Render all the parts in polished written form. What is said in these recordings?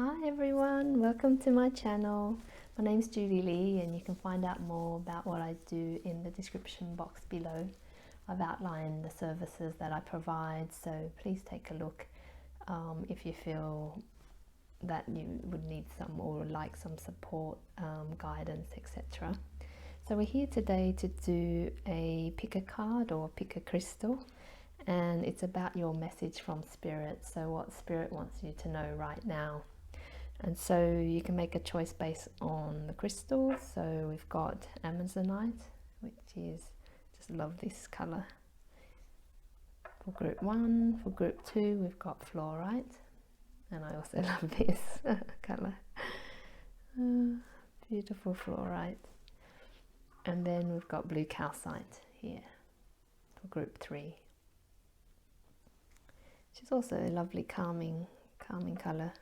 Hi everyone, welcome to my channel. My name's Judy Lee and you can find out more about what I do in the description box below. I've outlined the services that I provide, so please take a look if you feel that you would need some or like some support, guidance, etc. So we're here today to do a pick a card or pick a crystal, and it's about your message from Spirit, so what Spirit wants you to know right now. And so you can make a choice based on the crystals. So we've got Amazonite, which is, just love this color. For group 1, for group 2 we've got fluorite, and I also love this color. Beautiful fluorite. And then we've got blue calcite here for group 3, which is also a lovely calming color.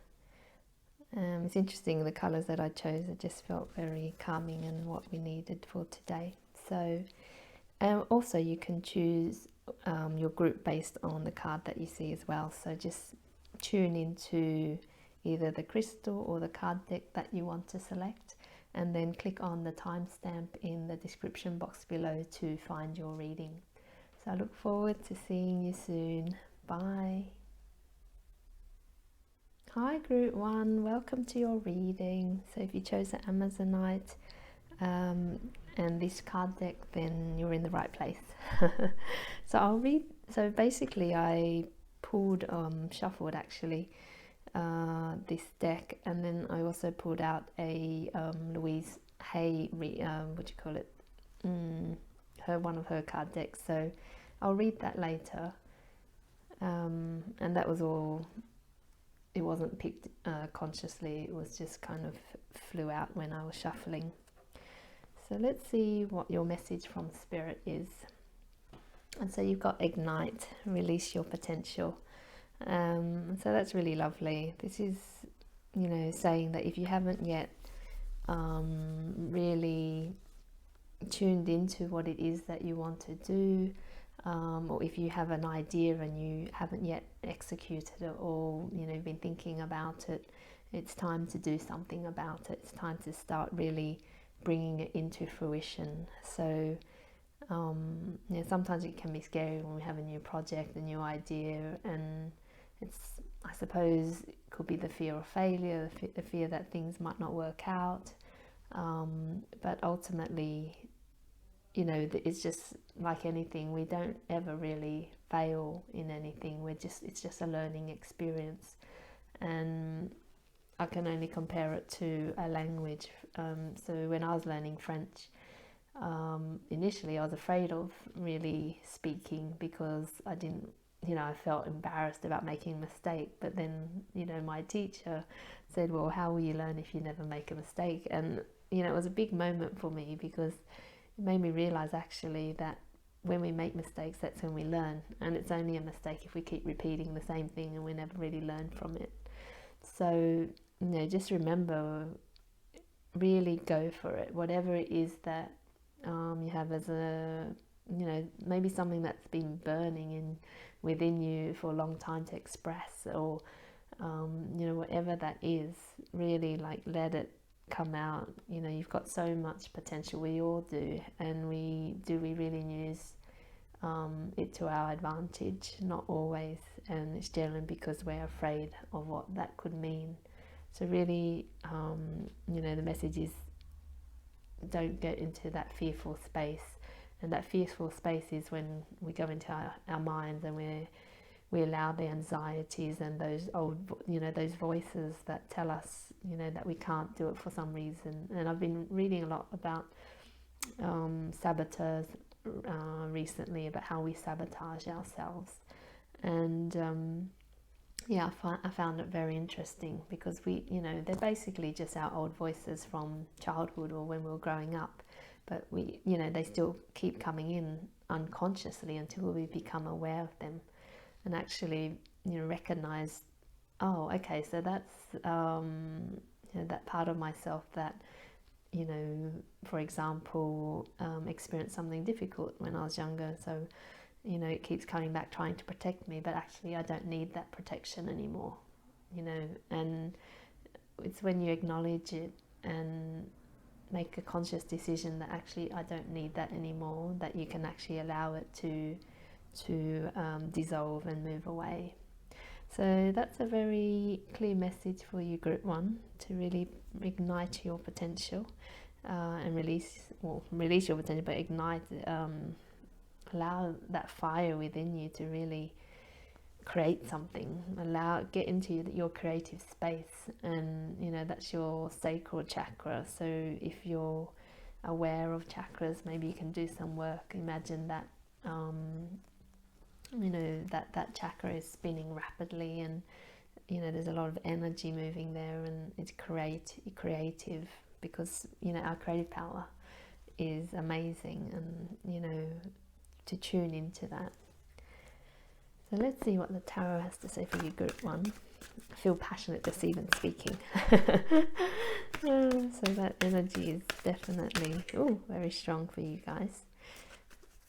It's interesting, the colours that I chose, it just felt very calming and what we needed for today. So also you can choose your group based on the card that you see as well. So just tune into either the crystal or the card deck that you want to select, and then click on the timestamp in the description box below to find your reading. So I look forward to seeing you soon. Bye. Hi group 1, welcome to your reading. So if you chose the Amazonite and this card deck, then you're in the right place. So I'll read. So basically I pulled, shuffled actually, this deck, and then I also pulled out a Louise Hay, one of her card decks. So I'll read that later. And that was all. It wasn't picked consciously, it was just kind of flew out when I was shuffling. So let's see what your message from Spirit is. And so you've got Ignite, release your potential. So that's really lovely. This is, saying that if you haven't yet really tuned into what it is that you want to do, or if you have an idea and you haven't yet executed it, or been thinking about it, it's time to do something about it. It's time to start really bringing it into fruition. So sometimes it can be scary when we have a new project, a new idea, and I suppose it could be the fear of failure, the fear that things might not work out, but ultimately, it's just like anything. We don't ever really fail in anything. It's just a learning experience, and I can only compare it to a language. So when I was learning French, initially I was afraid of really speaking because I didn't, I felt embarrassed about making a mistake. But then, my teacher said, well, how will you learn if you never make a mistake? And, it was a big moment for me, because it made me realize actually that when we make mistakes, that's when we learn, and it's only a mistake if we keep repeating the same thing and we never really learn from it. So just remember, really go for it, whatever it is that you have as a maybe something that's been burning within you for a long time to express, or whatever that is, really let it come out. You've got so much potential, we all do, and we really use it to our advantage? Not always, and it's generally because we're afraid of what that could mean. So really, the message is, don't get into that fearful space. And that fearful space is when we go into our minds, and we allow the anxieties and those old, those voices that tell us, that we can't do it for some reason. And I've been reading a lot about saboteurs recently, about how we sabotage ourselves. And I found it very interesting, because they're basically just our old voices from childhood or when we were growing up. But they still keep coming in unconsciously until we become aware of them, and actually recognize, oh, okay, so that's that part of myself that for example experienced something difficult when I was younger. So it keeps coming back, trying to protect me, but actually I don't need that protection anymore. And it's when you acknowledge it and make a conscious decision that actually I don't need that anymore, that you can actually allow it to dissolve and move away. So that's a very clear message for you, Group 1, to really ignite your potential and release your potential, but ignite, allow that fire within you to really create something. Get into your creative space, and that's your sacral chakra. So if you're aware of chakras, maybe you can do some work. Imagine that that chakra is spinning rapidly, and there's a lot of energy moving there, and it's creative, because our creative power is amazing, and to tune into that. So let's see what the tarot has to say for you, Group 1. I feel passionate just even speaking. So that energy is definitely very strong for you guys.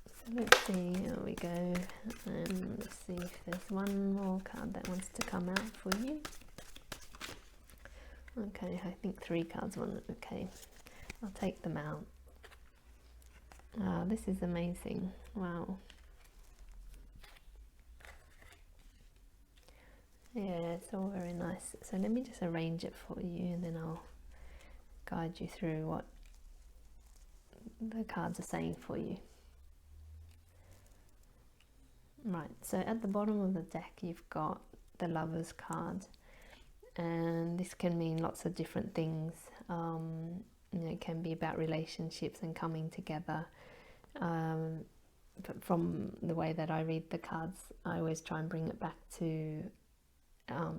So let's see, here we go. Let's see if there's one more card that wants to come out for you. Okay, I think 3 cards want. Okay, I'll take them out. This is amazing. Wow. Yeah, it's all very nice. So let me just arrange it for you, and then I'll guide you through what the cards are saying for you. Right, so at the bottom of the deck you've got the Lover's card, and this can mean lots of different things. It can be about relationships and coming together. But from the way that I read the cards, I always try and bring it back to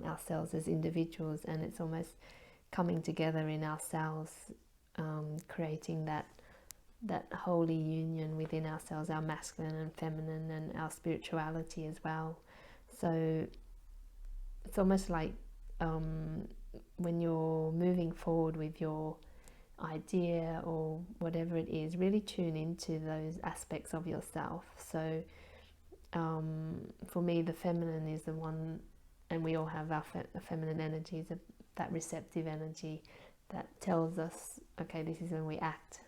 ourselves as individuals, and it's almost coming together in ourselves, creating that holy union within ourselves, our masculine and feminine, and our spirituality as well. So it's almost like when you're moving forward with your idea or whatever it is, really tune into those aspects of yourself. So for me, the feminine is the one, and we all have our feminine energies, that receptive energy that tells us, okay, this is when we act.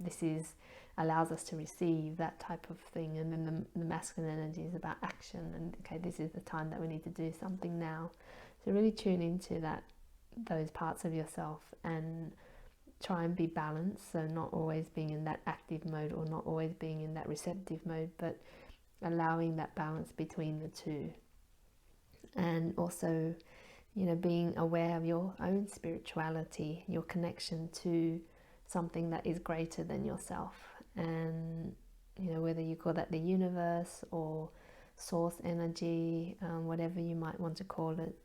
This allows us to receive that type of thing. And then the masculine energy is about action, and okay, this is the time that we need to do something now. So really tune into those parts of yourself and try and be balanced. So not always being in that active mode or not always being in that receptive mode, but allowing that balance between the two. And also being aware of your own spirituality, your connection to something that is greater than yourself. And whether you call that the universe or source energy, whatever you might want to call it,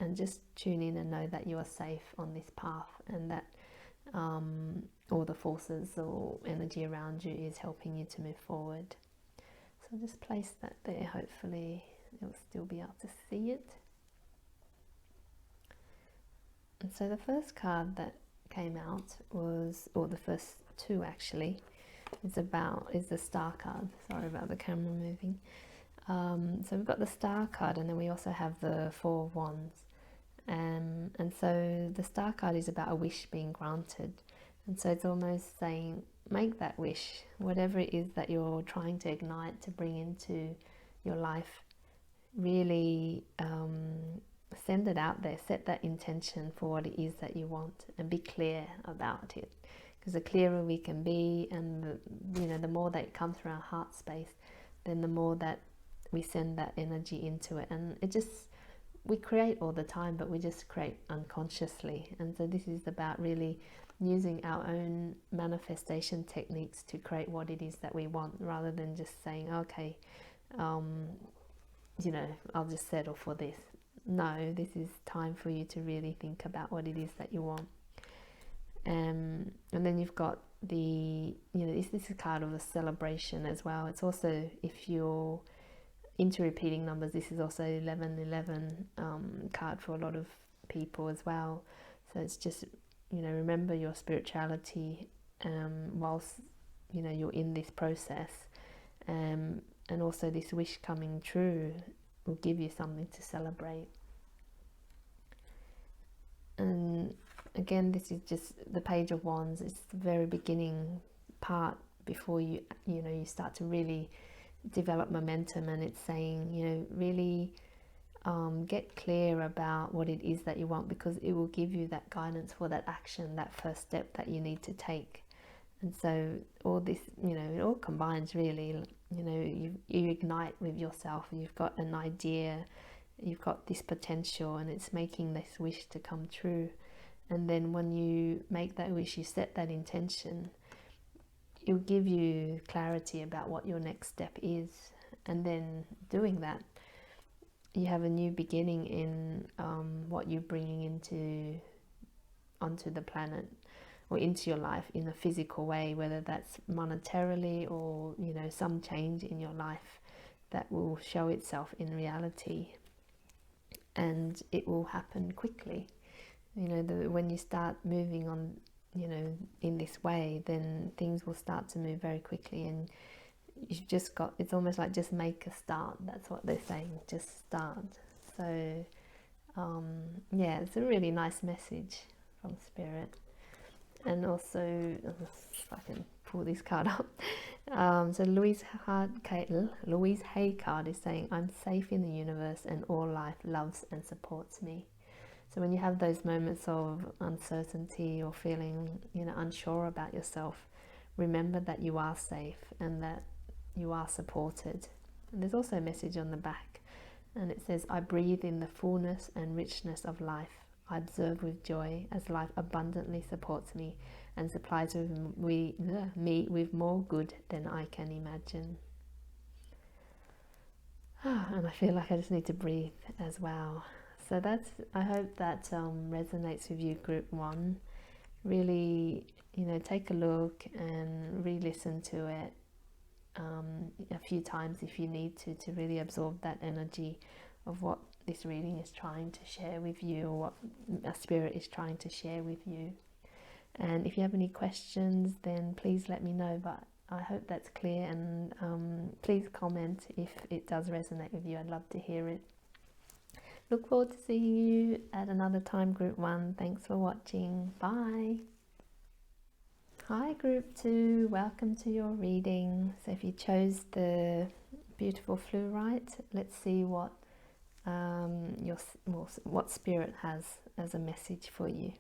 and just tune in and know that you are safe on this path, and that all the forces or energy around you is helping you to move forward. So just place that there. Hopefully you'll still be able to see it. And so the first card that came out was, or the first 2 actually, is the Star card. Sorry about the camera moving. So we've got the Star card, and then we also have the 4 of Wands. And so the Star card is about a wish being granted. And so it's almost saying, make that wish, whatever it is that you're trying to ignite, to bring into your life. Really send it out there, set that intention for what it is that you want, and be clear about it. Because the clearer we can be, and the more that it comes from our heart space, then the more that we send that energy into it. And we create all the time, but we just create unconsciously. And so this is about really using our own manifestation techniques to create what it is that we want, rather than just saying, okay, I'll just settle for this. No, this is time for you to really think about what it is that you want. And then you've got this is a card of a celebration as well. It's also, if you're into repeating numbers, this is also 1111 card for a lot of people as well. So it's just, remember your spirituality whilst, you're in this process. And also this wish coming true will give you something to celebrate. And again, this is just the Page of Wands. It's the very beginning part before you start to really develop momentum. And it's saying, really get clear about what it is that you want, because it will give you that guidance for that action, that first step that you need to take. And so all this, it all combines really. You ignite with yourself. You've got an idea, you've got this potential, and it's making this wish to come true. And then when you make that wish, you set that intention, it'll give you clarity about what your next step is. And then doing that, you have a new beginning in what you're bringing onto the planet, or into your life in a physical way, whether that's monetarily or some change in your life that will show itself in reality. And it will happen quickly. When you start moving on in this way, then things will start to move very quickly. And you've just got, it's almost like just make a start. That's what they're saying, just start. So it's a really nice message from Spirit. And also, if I can pull this card up, so Louise Hay card is saying, I'm safe in the universe and all life loves and supports me. So when you have those moments of uncertainty or feeling unsure about yourself, remember that you are safe and that you are supported. And there's also a message on the back, and it says, I breathe in the fullness and richness of life. I observe with joy as life abundantly supports me and supplies me with more good than I can imagine. And I feel like I just need to breathe as well. So I hope that resonates with you, Group 1. Really, take a look and re-listen to it a few times if you need to really absorb that energy of what this reading is trying to share with you, or what a Spirit is trying to share with you. And if you have any questions, then please let me know. But I hope that's clear, and please comment if it does resonate with you. I'd love to hear it. Look forward to seeing you at another time, Group 1. Thanks for watching. Bye. Hi, Group 2. Welcome to your reading. So if you chose the beautiful fluorite, let's see what what Spirit has as a message for you.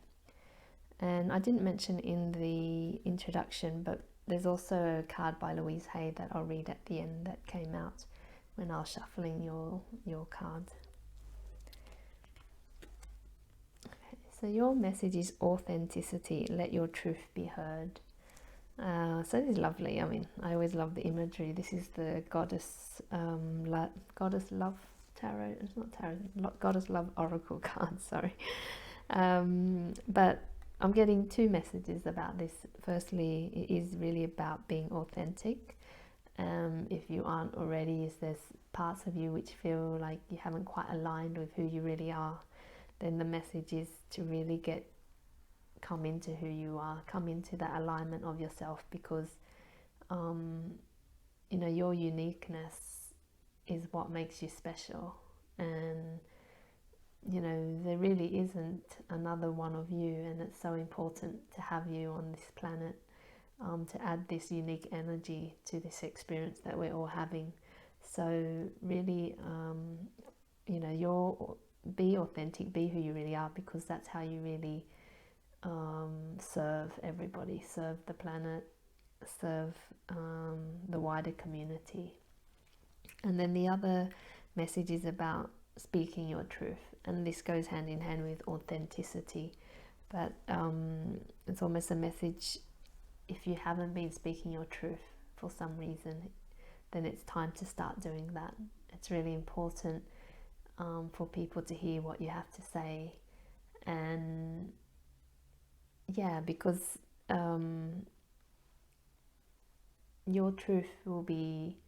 And I didn't mention in the introduction, but there's also a card by Louise Hay that I'll read at the end that came out when I was shuffling your cards. Okay, so your message is authenticity. Let your truth be heard. So this is lovely. I mean, I always love the imagery. This is the Goddess Love Tarot. It's not tarot. Goddess Love Oracle card. Sorry, but I'm getting two messages about this. Firstly, it is really about being authentic. If you aren't already, if there's parts of you which feel like you haven't quite aligned with who you really are, then the message is to really come into who you are, come into that alignment of yourself, because your uniqueness is what makes you special. And there really isn't another one of you, and it's so important to have you on this planet, to add this unique energy to this experience that we're all having. So really, be authentic, be who you really are, because that's how you really serve everybody, serve the planet, serve the wider community. And then the other message is about speaking your truth, and this goes hand in hand with authenticity. But it's almost a message, if you haven't been speaking your truth for some reason, then it's time to start doing that. It's really important for people to hear what you have to say. And because your truth will be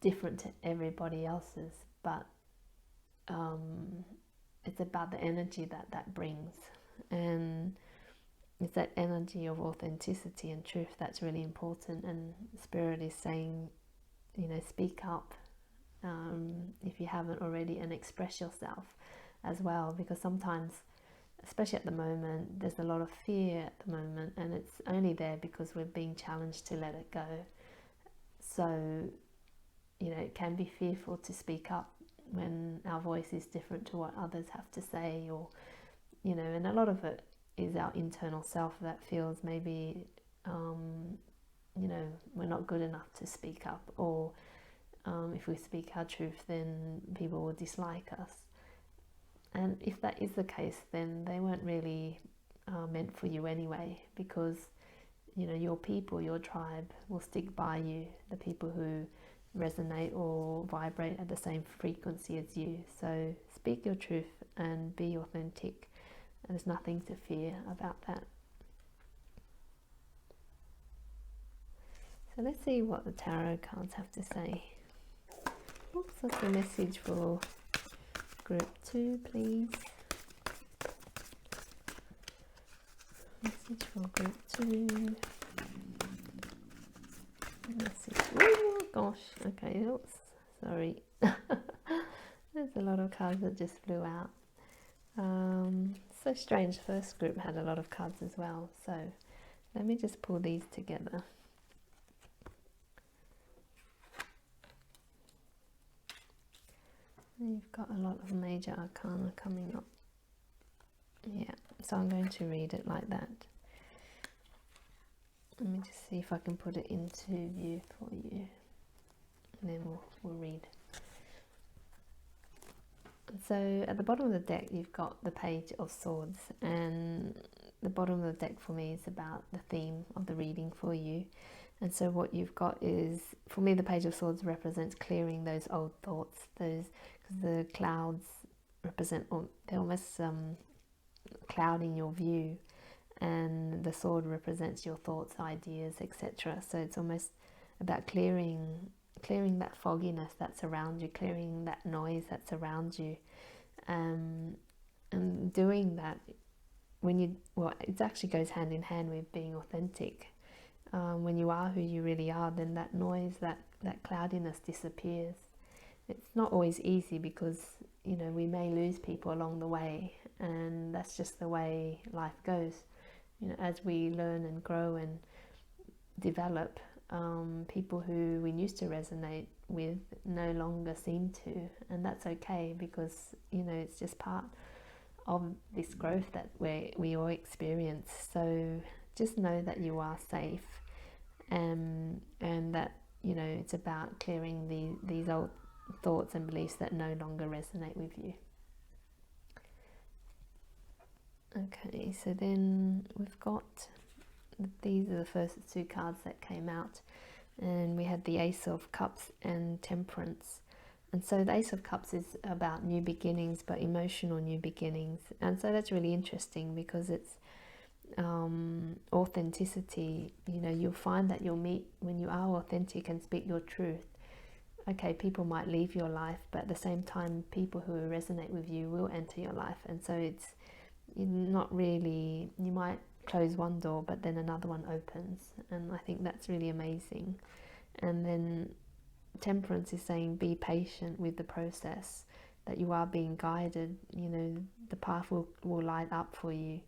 different to everybody else's, but it's about the energy that brings, and it's that energy of authenticity and truth that's really important. And Spirit is saying, speak up if you haven't already, and express yourself as well, because sometimes especially at the moment, there's a lot of fear at the moment, and it's only there because we're being challenged to let it go. So, it can be fearful to speak up when our voice is different to what others have to say, or, and a lot of it is our internal self that feels maybe, we're not good enough to speak up, or if we speak our truth, then people will dislike us. And if that is the case, then they weren't really meant for you anyway, because your people, your tribe will stick by you, the people who resonate or vibrate at the same frequency as you. So speak your truth and be authentic. There's nothing to fear about that. So let's see what the tarot cards have to say. Oops, what's the message for group 2, please? Message for group 2. Message. Oh gosh, okay, oops, sorry. There's a lot of cards that just flew out. So strange, first group had a lot of cards as well. So let me just pull these together. You've got a lot of major arcana coming up. Yeah, so I'm going to read it like that. Let me just see if I can put it into view for you, and then we'll read. So at the bottom of the deck, you've got the Page of Swords, and the bottom of the deck for me is about the theme of the reading for you. And so what you've got is, for me, the Page of Swords represents clearing those old thoughts, because the clouds represent, they're almost clouding your view, and the sword represents your thoughts, ideas, etc. So it's almost about clearing that fogginess that's around you, clearing that noise that's around you, and doing that it actually goes hand in hand with being authentic. When you are who you really are, then that noise, that cloudiness disappears. It's not always easy, because we may lose people along the way, and that's just the way life goes. As we learn and grow and develop, people who we used to resonate with no longer seem to, and that's okay, because it's just part of this growth that we all experience. So just know that you are safe, and that it's about clearing these old thoughts and beliefs that no longer resonate with you. Okay, so then we've got, these are the first 2 cards that came out, and we had the Ace of Cups and Temperance. And so the Ace of Cups is about new beginnings, but emotional new beginnings. And so that's really interesting, because it's authenticity. You'll find that you'll meet, when you are authentic and speak your truth, okay, people might leave your life, but at the same time, people who resonate with you will enter your life. And so it's not really, you might close one door, but then another one opens, and I think that's really amazing. And then Temperance is saying, be patient with the process, that you are being guided. The path will light up for you,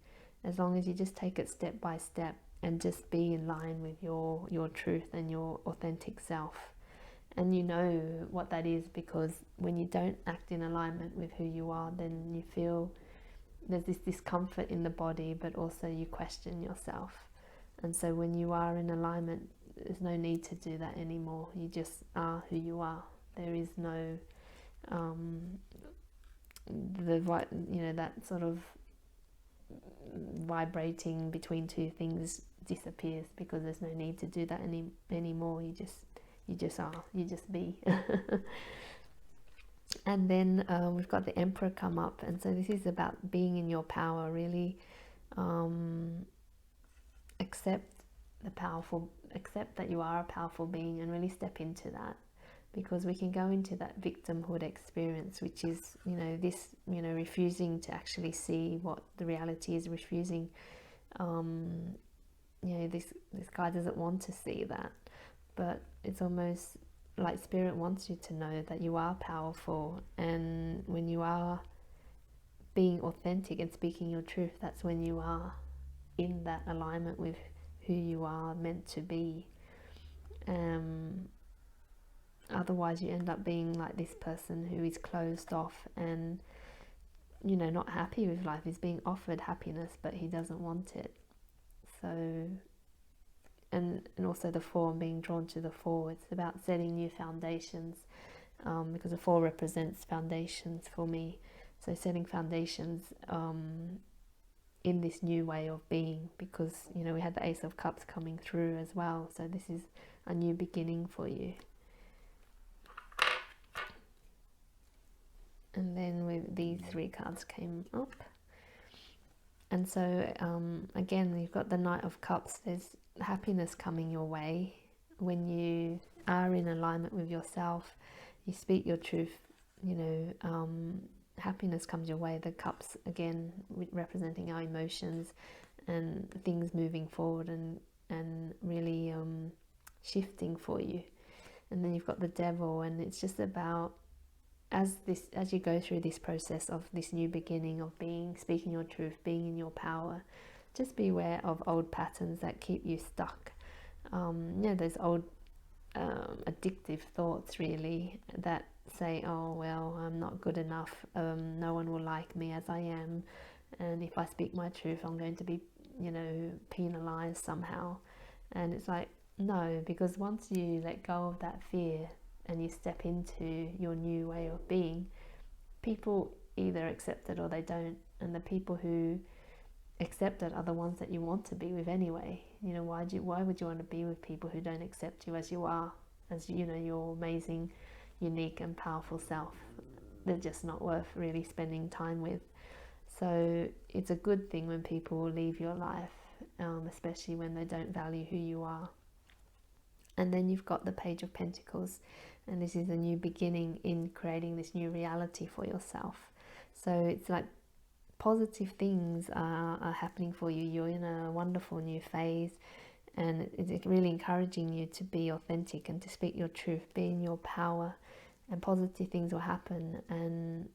as long as you just take it step by step and just be in line with your truth and your authentic self. And you know what that is, because when you don't act in alignment with who you are, then you feel there's this discomfort in the body, but also you question yourself. And so when you are in alignment, there's no need to do that anymore. You just are who you are. There is no that sort of vibrating between two things disappears, because there's no need to do that anymore. You just are, you just be. And then we've got the Emperor come up, and so this is about being in your power. Really accept that you are a powerful being, and really step into that, because we can go into that victimhood experience, which is refusing to actually see what the reality is, refusing this guy doesn't want to see that, but it's almost like Spirit wants you to know that you are powerful, and when you are being authentic and speaking your truth, that's when you are in that alignment with who you are meant to be. Otherwise you end up being like this person who is closed off and, you know, not happy with life. He's being offered happiness but he doesn't want it. So and also the 4, being drawn to the 4, it's about setting new foundations, because the 4 represents foundations for me. So setting foundations in this new way of being, because, you know, we had the Ace of Cups coming through as well. So this is a new beginning for you. And then these 3 cards came up. And so again, you've got the Knight of Cups. There's happiness coming your way when you are in alignment with yourself. You speak your truth, you know, happiness comes your way. The cups, again, representing our emotions and things moving forward and really shifting for you. And then you've got the Devil, and it's just about as you go through this process of this new beginning of speaking your truth, being in your power, just be aware of old patterns that keep you stuck. You know, those old addictive thoughts, really, that say, oh well, I'm not good enough, no one will like me as I am, and if I speak my truth I'm going to be, you know, penalized somehow. And it's like, no, because once you let go of that fear and you step into your new way of being, people either accept it or they don't. And the people who accept it are the ones that you want to be with anyway. You know, why would you want to be with people who don't accept you as you are, as, you know, your amazing, unique and powerful self? They're just not worth really spending time with. So it's a good thing when people leave your life, especially when they don't value who you are. And then you've got the Page of Pentacles, and this is a new beginning in creating this new reality for yourself. So it's like positive things are happening for you. You're in a wonderful new phase, and it's really encouraging you to be authentic and to speak your truth, be in your power, and positive things will happen, and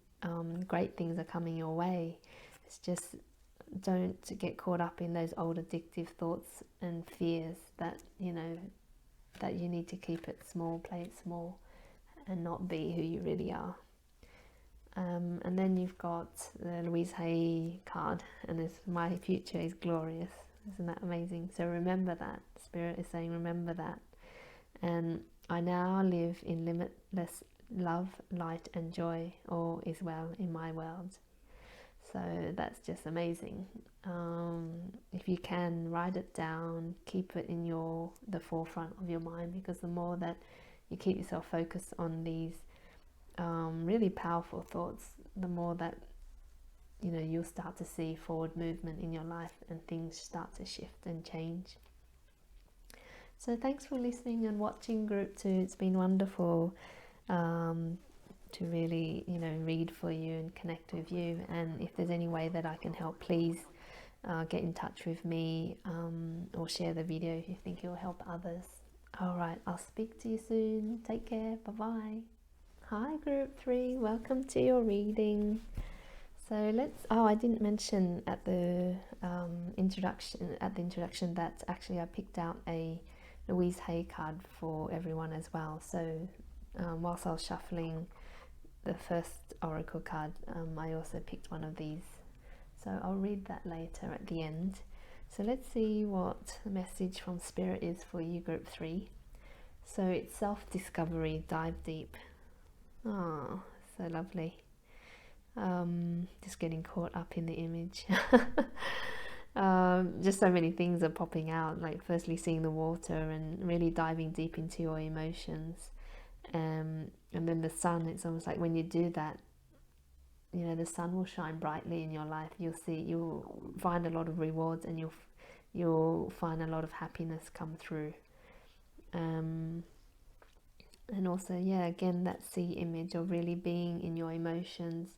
great things are coming your way. It's just, don't get caught up in those old addictive thoughts and fears that, you know, that you need to keep it small, play it small, and not be who you really are. And then you've got the Louise Hay card, and it's my future is glorious. Isn't that amazing? So remember that. Spirit is saying remember that. And I now live in limitless love, light and joy. All is well in my world. So that's just amazing. If you can, write it down, keep it in the forefront of your mind, because the more that you keep yourself focused on these really powerful thoughts, the more that, you know, you'll start to see forward movement in your life and things start to shift and change. So thanks for listening and watching, Group 2. It's been wonderful to really, you know, read for you and connect with you. And if there's any way that I can help, please get in touch with me, or share the video if you think it will help others. Alright, I'll speak to you soon. Take care. Bye bye. Hi Group 3, welcome to your reading. So I didn't mention at the introduction that actually I picked out a Louise Hay card for everyone as well. So whilst I was shuffling the first oracle card, I also picked one of these. So I'll read that later at the end. So let's see what the message from Spirit is for you, Group 3. So it's self-discovery, dive deep. Oh, so lovely. Just getting caught up in the image. Just so many things are popping out, like firstly seeing the water and really diving deep into your emotions, and then the sun. It's almost like when you do that, you know, the sun will shine brightly in your life. You'll find a lot of rewards, and you'll find a lot of happiness come through. And also, yeah, again, that sea image of really being in your emotions.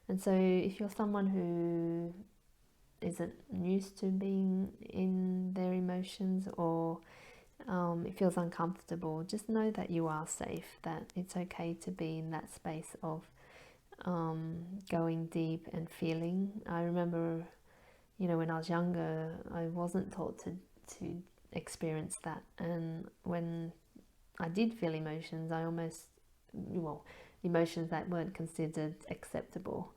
And so if you're someone who isn't used to being in their emotions, or it feels uncomfortable, just know that you are safe, that it's okay to be in that space of going deep and feeling. I remember, when I was younger, I wasn't taught to experience that, and when I did feel emotions, emotions that weren't considered acceptable.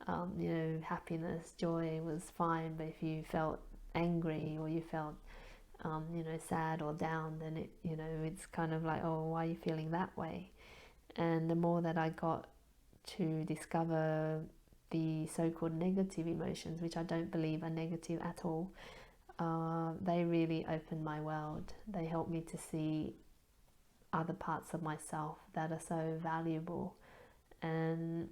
Happiness, joy was fine, but if you felt angry or you felt, sad or down, then it's kind of like, oh, why are you feeling that way? And the more that I got to discover the so-called negative emotions, which I don't believe are negative at all, they really opened my world. They helped me to see other parts of myself that are so valuable, and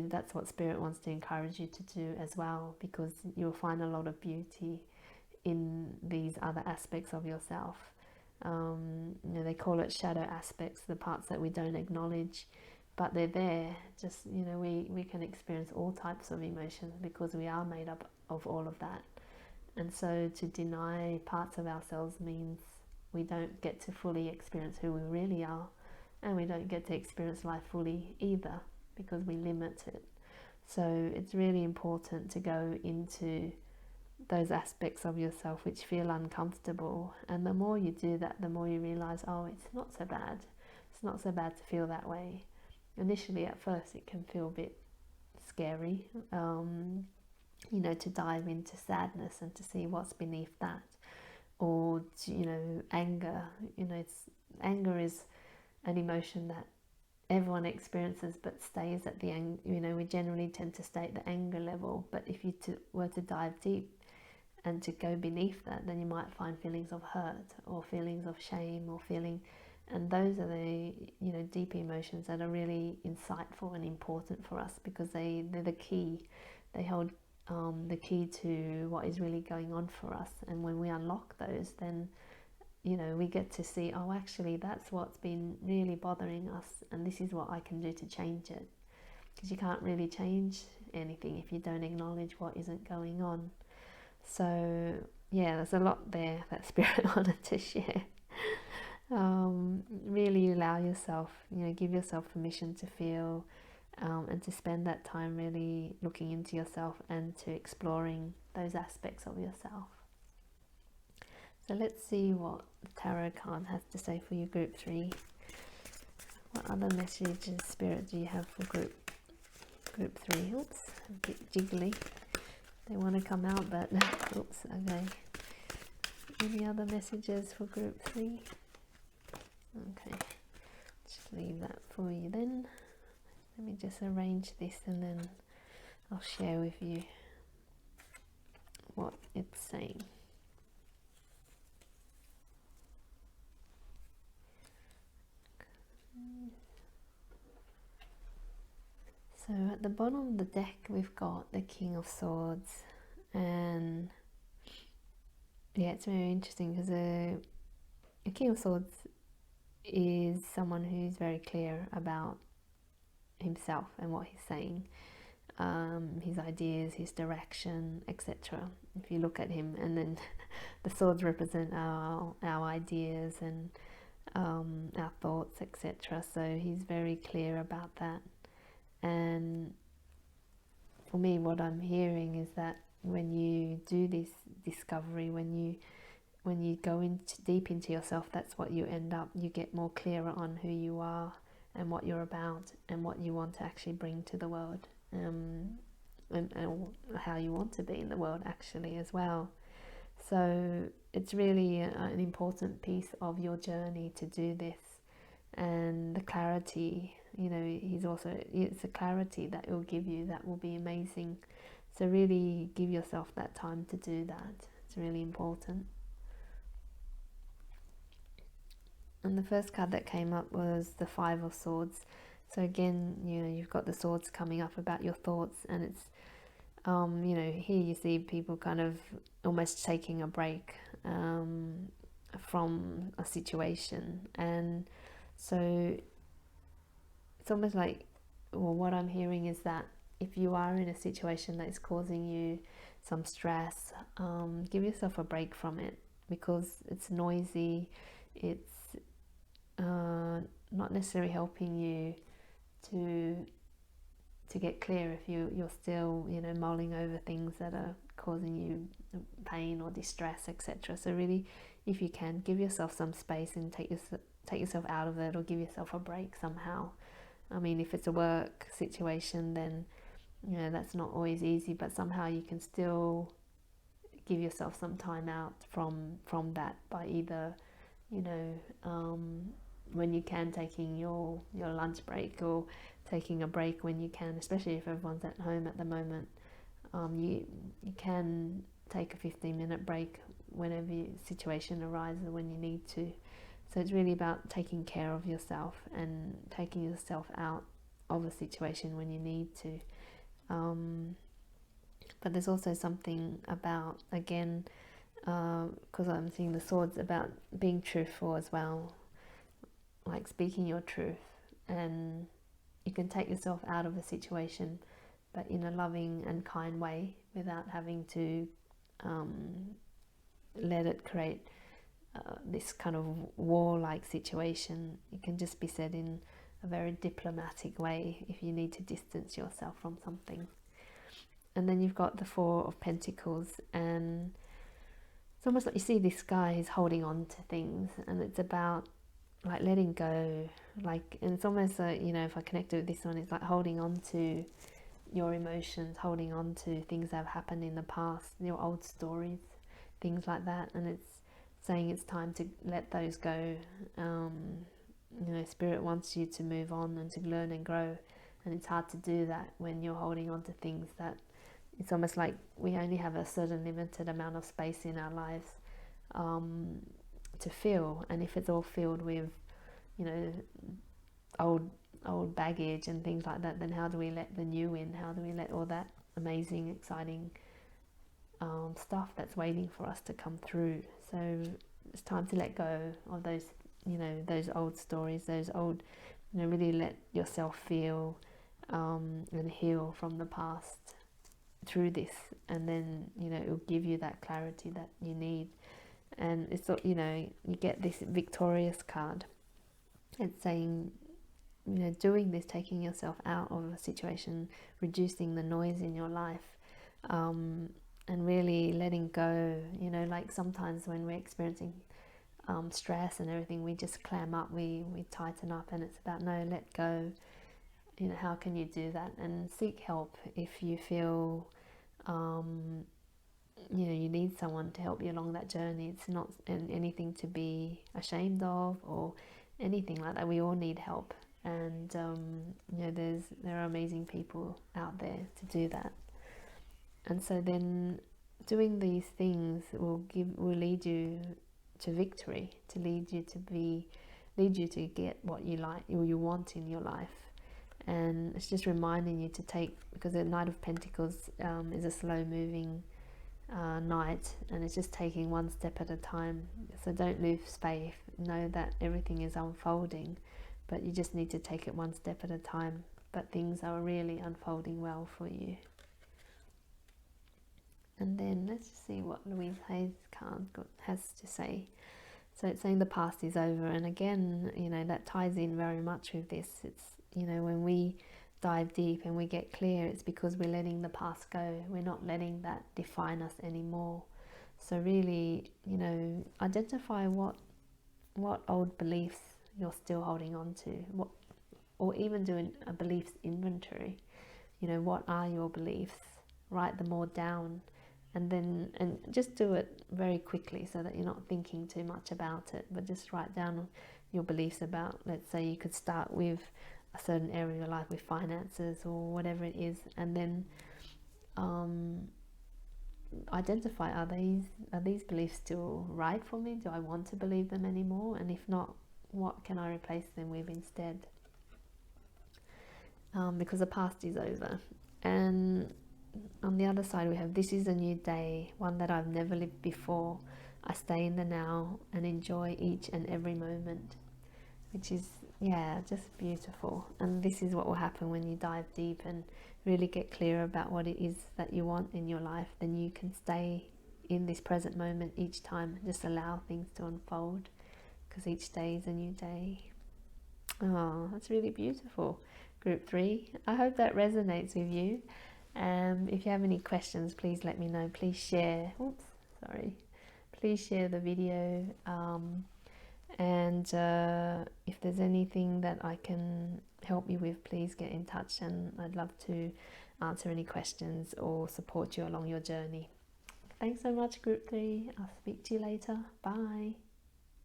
that's what Spirit wants to encourage you to do as well, because you'll find a lot of beauty in these other aspects of yourself. They call it shadow aspects, the parts that we don't acknowledge, but they're there. Just we can experience all types of emotions because we are made up of all of that. And so to deny parts of ourselves means we don't get to fully experience who we really are, and we don't get to experience life fully either because we limit it. So it's really important to go into those aspects of yourself which feel uncomfortable, and the more you do that, the more you realize, oh, it's not so bad. It's not so bad to feel that way. Initially, at first, it can feel a bit scary, to dive into sadness and to see what's beneath that, or anger. Anger is an emotion that everyone experiences but stays at the we generally tend to stay at the anger level, but if you were to dive deep and to go beneath that, then you might find feelings of hurt or feelings of shame and those are the deep emotions that are really insightful and important for us, because they're the key. They hold the key to what is really going on for us, and when we unlock those, then we get to see, oh, actually that's what's been really bothering us, and this is what I can do to change it, because you can't really change anything if you don't acknowledge what isn't going on. So yeah, there's a lot there that Spirit wanted to share. Really allow yourself, give yourself permission to feel, and to spend that time really looking into yourself and to exploring those aspects of yourself. So let's see what the tarot card has to say for you, group 3. What other messages, Spirit, do you have for group 3? Oops, a bit jiggly. They want to come out, but oops, okay. Any other messages for group 3? Okay, just leave that for you then. Let me just arrange this and then I'll share with you what it's saying. So at the bottom of the deck we've got the King of Swords, and yeah, it's very interesting because a King of Swords is someone who's very clear about himself and what he's saying, his ideas, his direction, etc. If you look at him, and then the swords represent our ideas and our thoughts, etc. So he's very clear about that. And for me, what I'm hearing is that when you do this discovery, when you go deep into yourself, that's what you end up. You get more clearer on who you are and what you're about and what you want to actually bring to the world, and how you want to be in the world actually as well. So it's really an important piece of your journey to do this, and the clarity, it's a clarity that it will give you that will be amazing. So really give yourself that time to do that. It's really important. And the first card that came up was the Five of Swords. So again, you've got the swords coming up about your thoughts, and it's here you see people kind of almost taking a break from a situation, and so it's almost like, well, what I'm hearing is that if you are in a situation that is causing you some stress, give yourself a break from it, because it's noisy, it's not necessarily helping you to to get clear if you're still, you know, mulling over things that are causing you pain or distress, etc. So really, if you can, give yourself some space and take yourself out of it, or give yourself a break somehow. I mean, if it's a work situation, then, you know, that's not always easy, but somehow you can still give yourself some time out from that, by either, you know, when you can, taking your lunch break, or taking a break when you can, especially if everyone's at home at the moment. You can take a 15-minute break whenever situation arises, when you need to. So it's really about taking care of yourself and taking yourself out of a situation when you need to. But there's also something about, again, because I'm seeing the swords, about being truthful as well, like speaking your truth. And you can take yourself out of a situation, but in a loving and kind way, without having to let it create this kind of war-like situation. It can just be said in a very diplomatic way if you need to distance yourself from something. And then you've got the Four of Pentacles, and it's almost like you see this guy who's holding on to things, and it's about like letting go, like, and it's almost like, you know, if I connect it with this one, it's like holding on to your emotions, holding on to things that have happened in the past, your old stories, things like that. And it's saying it's time to let those go. You know, Spirit wants you to move on and to learn and grow, and it's hard to do that when you're holding on to things that, it's almost like we only have a certain limited amount of space in our lives to feel. And if it's all filled with, you know, old baggage and things like that, then how do we let the new in? How do we let all that amazing, exciting stuff that's waiting for us to come through? So it's time to let go of those, you know, those old stories, those old, you know, really let yourself feel and heal from the past through this. And then, you know, it'll give you that clarity that you need. And it's, you know, you get this victorious card. It's saying, you know, doing this, taking yourself out of a situation, reducing the noise in your life, and really letting go. You know, like sometimes when we're experiencing stress and everything, we just clam up, we tighten up, and it's about, no, let go. You know, how can you do that? And seek help if you feel you know, you need someone to help you along that journey. It's not anything to be ashamed of or anything like that. We all need help, and you know, there are amazing people out there to do that. And so then doing these things will lead you to victory, to lead you to get what you like or you want in your life. And it's just reminding you to take, because the Knight of Pentacles is a slow moving knight, and it's just taking one step at a time. So don't lose faith. Know that everything is unfolding, but you just need to take it one step at a time. But things are really unfolding well for you. And then let's just see what Louise Hay's card has to say. So it's saying the past is over, and again, you know, that ties in very much with this. It's, you know, when we dive deep and we get clear, it's because we're letting the past go. We're not letting that define us anymore. So really, you know, identify what old beliefs you're still holding on to, or even doing a beliefs inventory. You know, what are your beliefs? Write them all down, and just do it very quickly so that you're not thinking too much about it, but just write down your beliefs about, let's say you could start with a certain area of your life, with finances or whatever it is, and then identify, are these beliefs still right for me? Do I want to believe them anymore? And if not, what can I replace them with instead? Because the past is over. And on the other side, we have, this is a new day, one that I've never lived before. I stay in the now and enjoy each and every moment, which is, yeah, just beautiful. And this is what will happen when you dive deep and really get clear about what it is that you want in your life. Then you can stay in this present moment each time, just allow things to unfold, because each day is a new day. Oh, that's really beautiful. group 3. I hope that resonates with you. If you have any questions, please let me know. Please share. Oops, sorry. Please share the video. And if there's anything that I can help you with, please get in touch, and I'd love to answer any questions or support you along your journey. Thanks so much, group 3. I'll speak to you later. Bye.